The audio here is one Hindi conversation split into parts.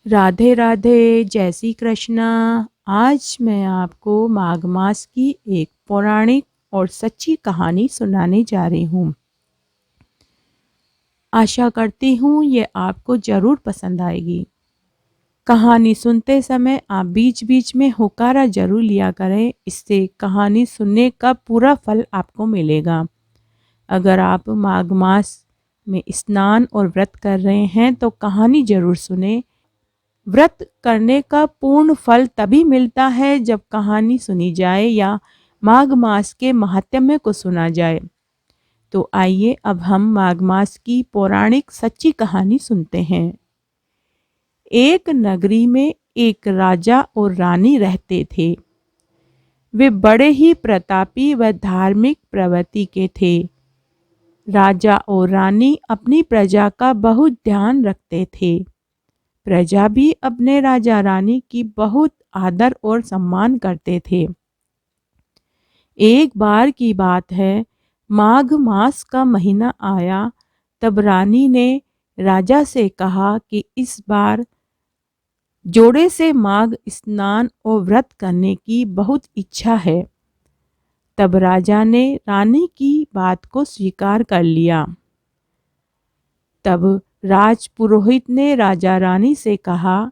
राधे राधे, जय श्री कृष्णा। आज मैं आपको माघ मास की एक पौराणिक और सच्ची कहानी सुनाने जा रही हूँ। आशा करती हूँ ये आपको ज़रूर पसंद आएगी। कहानी सुनते समय आप बीच बीच में हुक्कारा जरूर लिया करें, इससे कहानी सुनने का पूरा फल आपको मिलेगा। अगर आप माघ मास में स्नान और व्रत कर रहे हैं तो कहानी जरूर सुने। व्रत करने का पूर्ण फल तभी मिलता है जब कहानी सुनी जाए या माघ मास के महात्म्य को सुना जाए। तो आइए अब हम माघ मास की पौराणिक सच्ची कहानी सुनते हैं। एक नगरी में एक राजा और रानी रहते थे। वे बड़े ही प्रतापी व धार्मिक प्रवृत्ति के थे। राजा और रानी अपनी प्रजा का बहुत ध्यान रखते थे। प्रजा भी अपने राजा रानी की बहुत आदर और सम्मान करते थे। एक बार की बात है, माघ मास का महीना आया। तब रानी ने राजा से कहा कि इस बार जोड़े से माघ स्नान और व्रत करने की बहुत इच्छा है। तब राजा ने रानी की बात को स्वीकार कर लिया। तब राजपुरोहित ने राजा रानी से कहा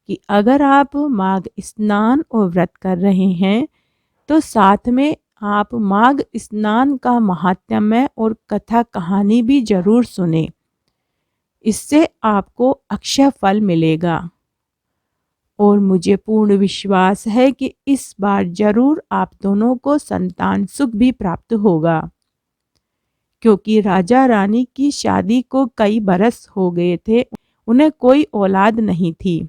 कि अगर आप माघ स्नान और व्रत कर रहे हैं तो साथ में आप माघ स्नान का महात्म्य और कथा कहानी भी जरूर सुने। इससे आपको अक्षय फल मिलेगा और मुझे पूर्ण विश्वास है कि इस बार जरूर आप दोनों को संतान सुख भी प्राप्त होगा, क्योंकि राजा रानी की शादी को कई बरस हो गए थे, उन्हें कोई औलाद नहीं थी।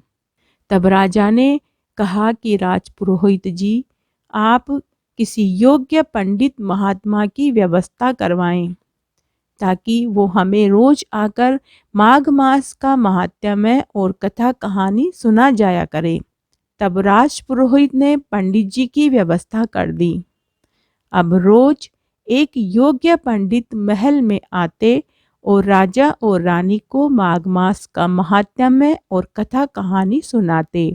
तब राजा ने कहा कि राजपुरोहित जी, आप किसी योग्य पंडित महात्मा की व्यवस्था करवाएं ताकि वो हमें रोज आकर माघ मास का महात्म्य और कथा कहानी सुना जाया करे। तब राजपुरोहित ने पंडित जी की व्यवस्था कर दी। अब रोज एक योग्य पंडित महल में आते और राजा और रानी को माघ मास का महात्म्य और कथा कहानी सुनाते।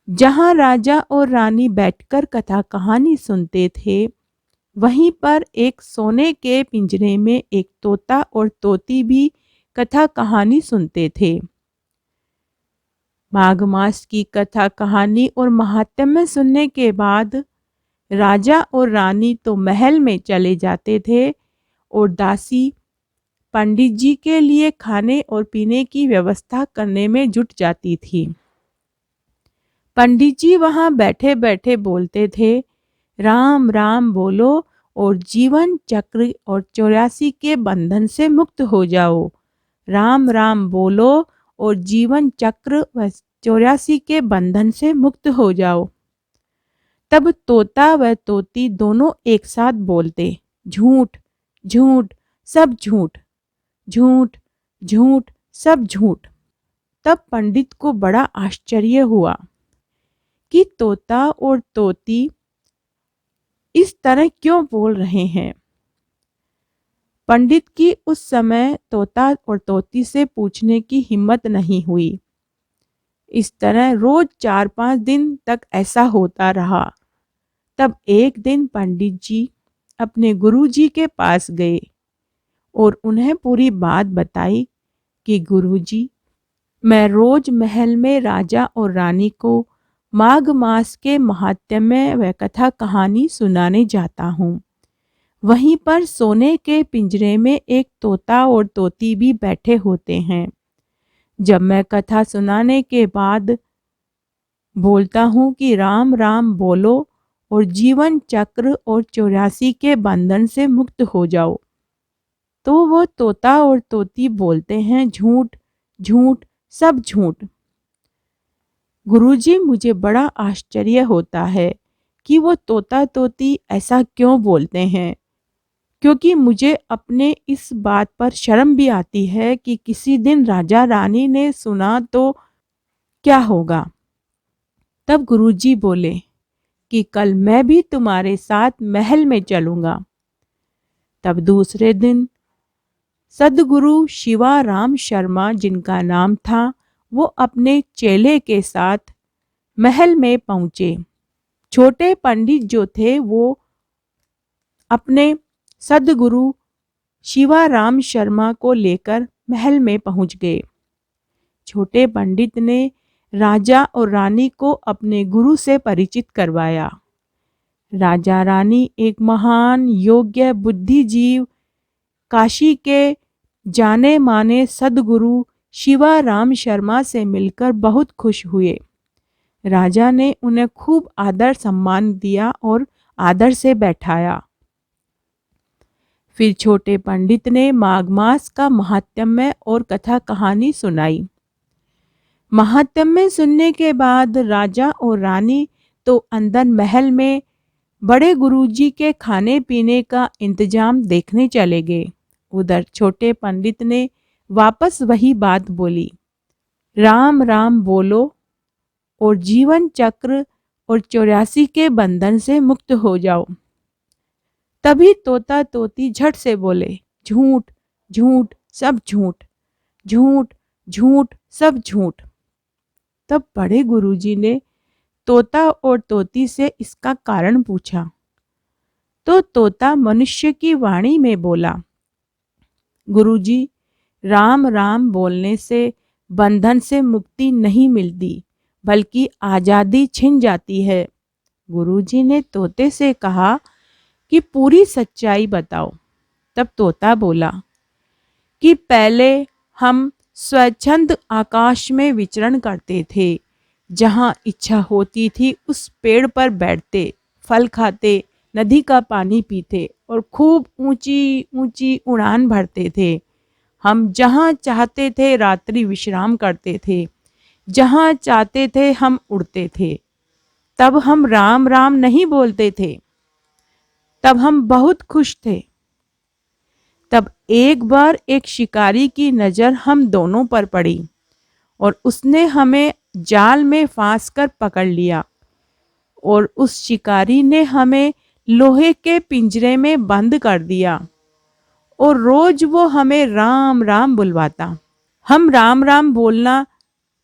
जहाँ राजा और रानी बैठकर कथा कहानी सुनते थे, वहीं पर एक सोने के पिंजरे में एक तोता और तोती भी कथा कहानी सुनते थे। माघ मास की कथा कहानी और महात्म्य सुनने के बाद राजा और रानी तो महल में चले जाते थे और दासी पंडित जी के लिए खाने और पीने की व्यवस्था करने में जुट जाती थी। पंडित जी वहां बैठे बैठे बोलते थे, राम राम बोलो और जीवन चक्र और 84 के बंधन से मुक्त हो जाओ। राम राम बोलो और जीवन चक्र व 84 के बंधन से मुक्त हो जाओ। तब तोता व तोती दोनों एक साथ बोलते, झूठ झूठ सब झूठ, झूठ झूठ सब झूठ। तब पंडित को बड़ा आश्चर्य हुआ कि तोता और तोती इस तरह क्यों बोल रहे हैं। पंडित की उस समय तोता और तोती से पूछने की हिम्मत नहीं हुई। इस तरह रोज 4-5 दिन तक ऐसा होता रहा। तब एक दिन पंडित जी अपने गुरुजी के पास गए और उन्हें पूरी बात बताई कि गुरुजी, मैं रोज महल में राजा और रानी को माघ मास के महात्म्य व कथा कहानी सुनाने जाता हूँ। वहीं पर सोने के पिंजरे में एक तोता और तोती भी बैठे होते हैं। जब मैं कथा सुनाने के बाद बोलता हूँ कि राम राम बोलो और जीवन चक्र और 84 के बंधन से मुक्त हो जाओ, तो वो तोता और तोती बोलते हैं, झूठ झूठ सब झूठ। गुरुजी, मुझे बड़ा आश्चर्य होता है कि वो तोता तोती ऐसा क्यों बोलते हैं, क्योंकि मुझे अपने इस बात पर शर्म भी आती है कि किसी दिन राजा रानी ने सुना तो क्या होगा। तब गुरुजी बोले कि कल मैं भी तुम्हारे साथ महल में चलूंगा। तब दूसरे दिन सद्गुरु शिवाराम शर्मा, जिनका नाम था, वो अपने चेले के साथ महल में पहुँचे। छोटे पंडित जो थे वो अपने सद्गुरु शिवाराम शर्मा को लेकर महल में पहुँच गए। छोटे पंडित ने राजा और रानी को अपने गुरु से परिचित करवाया। राजा रानी एक महान योग्य बुद्धिजीव काशी के जाने माने सद्गुरु शिवाराम शर्मा से मिलकर बहुत खुश हुए। राजा ने उन्हें खूब आदर सम्मान दिया और आदर से बैठाया। फिर छोटे पंडित ने माघ मास का महात्म्य और कथा कहानी सुनाई। महात्म्य सुनने के बाद राजा और रानी तो अंदर महल में बड़े गुरुजी के खाने पीने का इंतजाम देखने चले गए। उधर छोटे पंडित ने वापस वही बात बोली, राम राम बोलो और जीवन चक्र और 84 के बंधन से मुक्त हो जाओ। तभी तोता तोती झट से बोले, झूठ झूठ सब झूठ, झूठ झूठ सब झूठ। तब बड़े गुरुजी ने तोता और तोती से इसका कारण पूछा। तो तोता मनुष्य की वाणी में बोला, गुरुजी, राम राम बोलने से बंधन से मुक्ति नहीं मिलती, बल्कि आज़ादी छिन जाती है। गुरुजी ने तोते से कहा कि पूरी सच्चाई बताओ। तब तोता बोला कि पहले हम स्वच्छंद आकाश में विचरण करते थे। जहाँ इच्छा होती थी उस पेड़ पर बैठते, फल खाते, नदी का पानी पीते और खूब ऊंची ऊंची उड़ान भरते थे। हम जहाँ चाहते थे रात्रि विश्राम करते थे, जहाँ चाहते थे हम उड़ते थे। तब हम राम राम नहीं बोलते थे, तब हम बहुत खुश थे। तब एक बार एक शिकारी की नज़र हम दोनों पर पड़ी और उसने हमें जाल में फांस कर पकड़ लिया और उस शिकारी ने हमें लोहे के पिंजरे में बंद कर दिया और रोज वो हमें राम राम बुलवाता। हम राम राम बोलना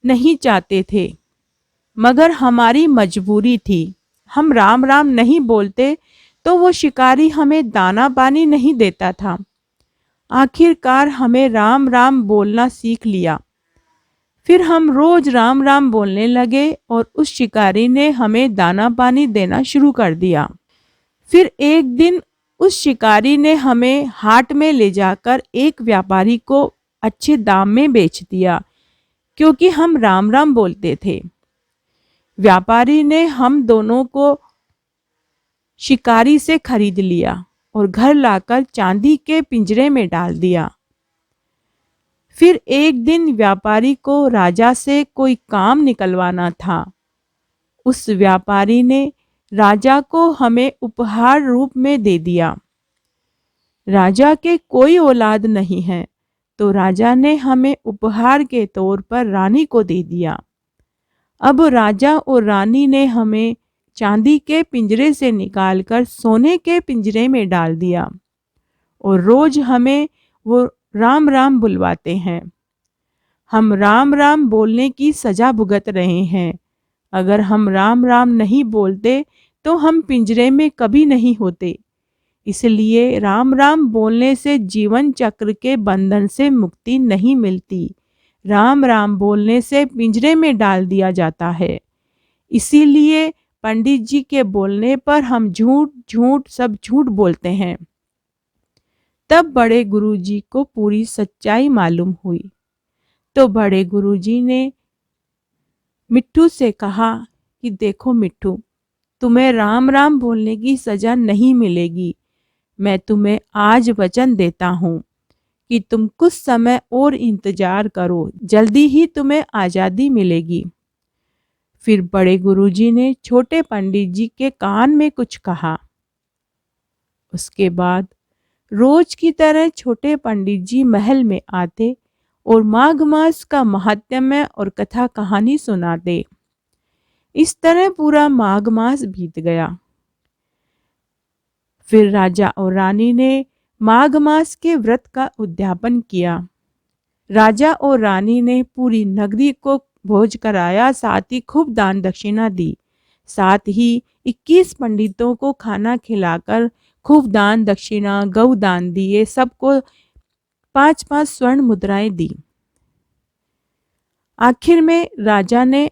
नहीं चाहते थे, मगर हमारी मजबूरी थी। हम राम राम नहीं बोलते तो वो शिकारी हमें दाना पानी नहीं देता था। आखिरकार हमें राम राम बोलना सीख लिया। फिर हम रोज राम राम बोलने लगे और उस शिकारी ने हमें दाना पानी देना शुरू कर दिया। फिर एक दिन उस शिकारी ने हमें हाट में ले जाकर एक व्यापारी को अच्छे दाम में बेच दिया, क्योंकि हम राम राम बोलते थे। व्यापारी ने हम दोनों को शिकारी से खरीद लिया और घर लाकर चांदी के पिंजरे में डाल दिया। फिर एक दिन व्यापारी को राजा से कोई काम निकलवाना था। उस व्यापारी ने राजा को हमें उपहार रूप में दे दिया। राजा के कोई औलाद नहीं है, तो राजा ने हमें उपहार के तौर पर रानी को दे दिया। अब राजा और रानी ने हमें चांदी के पिंजरे से निकालकर सोने के पिंजरे में डाल दिया और रोज हमें वो राम राम बुलवाते हैं। हम राम राम बोलने की सजा भुगत रहे हैं। अगर हम राम राम नहीं बोलते तो हम पिंजरे में कभी नहीं होते। इसलिए राम राम बोलने से जीवन चक्र के बंधन से मुक्ति नहीं मिलती। राम राम बोलने से पिंजरे में डाल दिया जाता है। इसीलिए पंडित जी के बोलने पर हम झूठ झूठ सब झूठ बोलते हैं। तब बड़े गुरुजी को पूरी सच्चाई मालूम हुई, तो बड़े गुरुजी ने मिट्ठू से कहा कि देखो मिट्ठू, तुम्हें राम राम बोलने की सजा नहीं मिलेगी। मैं तुम्हें आज वचन देता हूँ कि तुम कुछ समय और इंतजार करो, जल्दी ही तुम्हें आज़ादी मिलेगी। फिर बड़े गुरुजी ने छोटे पंडित जी के कान में कुछ कहा। उसके बाद रोज की तरह छोटे पंडित जी महल में आते और माघ मास का महात्म्य और कथा कहानी सुनाते। इस तरह पूरा माघ मास बीत गया। फिर राजा और रानी ने माघ मास के व्रत का उद्यापन किया। राजा और रानी ने पूरी नगरी को भोज कराया, साथ ही खूब दान दक्षिणा दी। साथ ही 21 पंडितों को खाना खिलाकर खूब दान दक्षिणा, गौदान दिए। सबको 5-5 स्वर्ण मुद्राएं दी। आखिर में राजा ने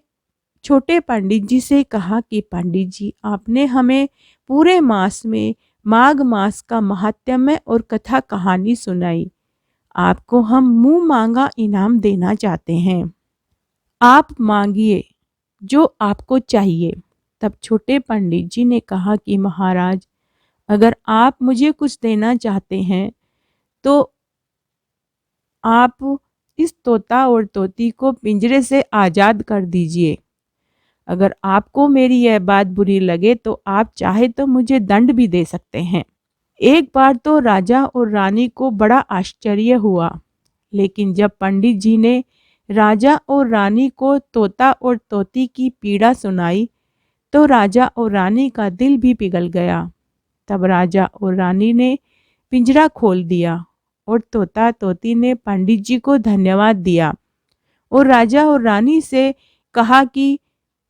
छोटे पंडित जी से कहा कि पंडित जी, आपने हमें पूरे मास में माघ मास का महात्म्य और कथा कहानी सुनाई। आपको हम मुंह मांगा इनाम देना चाहते हैं। आप मांगिए जो आपको चाहिए। तब छोटे पंडित जी ने कहा कि महाराज, अगर आप मुझे कुछ देना चाहते हैं तो आप इस तोता और तोती को पिंजरे से आज़ाद कर दीजिए। अगर आपको मेरी यह बात बुरी लगे तो आप चाहे तो मुझे दंड भी दे सकते हैं। एक बार तो राजा और रानी को बड़ा आश्चर्य हुआ, लेकिन जब पंडित जी ने राजा और रानी को तोता और तोती की पीड़ा सुनाई तो राजा और रानी का दिल भी पिघल गया। तब राजा और रानी ने पिंजरा खोल दिया और तोता तोती ने पंडित जी को धन्यवाद दिया और राजा और रानी से कहा कि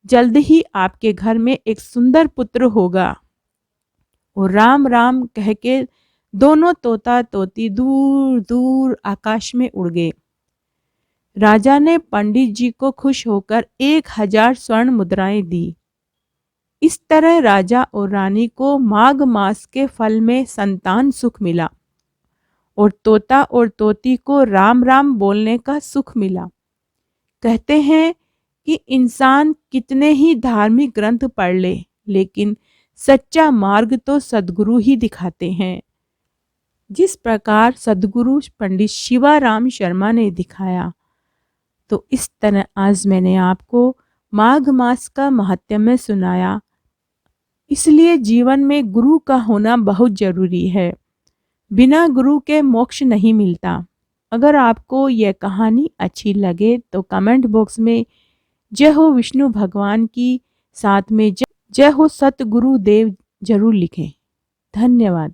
जल्द ही आपके घर में एक सुंदर पुत्र होगा। और राम राम कह के दोनों तोता तोती दूर दूर आकाश में उड़ गए। राजा ने पंडित जी को खुश होकर 1000 स्वर्ण मुद्राएं दी। इस तरह राजा और रानी को माघ मास के फल में संतान सुख मिला और तोता और तोती को राम राम बोलने का सुख मिला। कहते हैं कि इंसान कितने ही धार्मिक ग्रंथ पढ़ ले, लेकिन सच्चा मार्ग तो सद्गुरु ही दिखाते हैं। जिस प्रकार सद्गुरु पंडित शिवाराम शर्मा ने दिखाया, तो इस तरह आज मैंने आपको माघ मास का महात्म्य सुनाया। इसलिए जीवन में गुरु का होना बहुत जरूरी है। बिना गुरु के मोक्ष नहीं मिलता। अगर आपको यह कहानी अच्छी लगे तो कमेंट बॉक्स में जय हो विष्णु भगवान की, साथ में जय हो सतगुरु देव जरूर लिखें। धन्यवाद।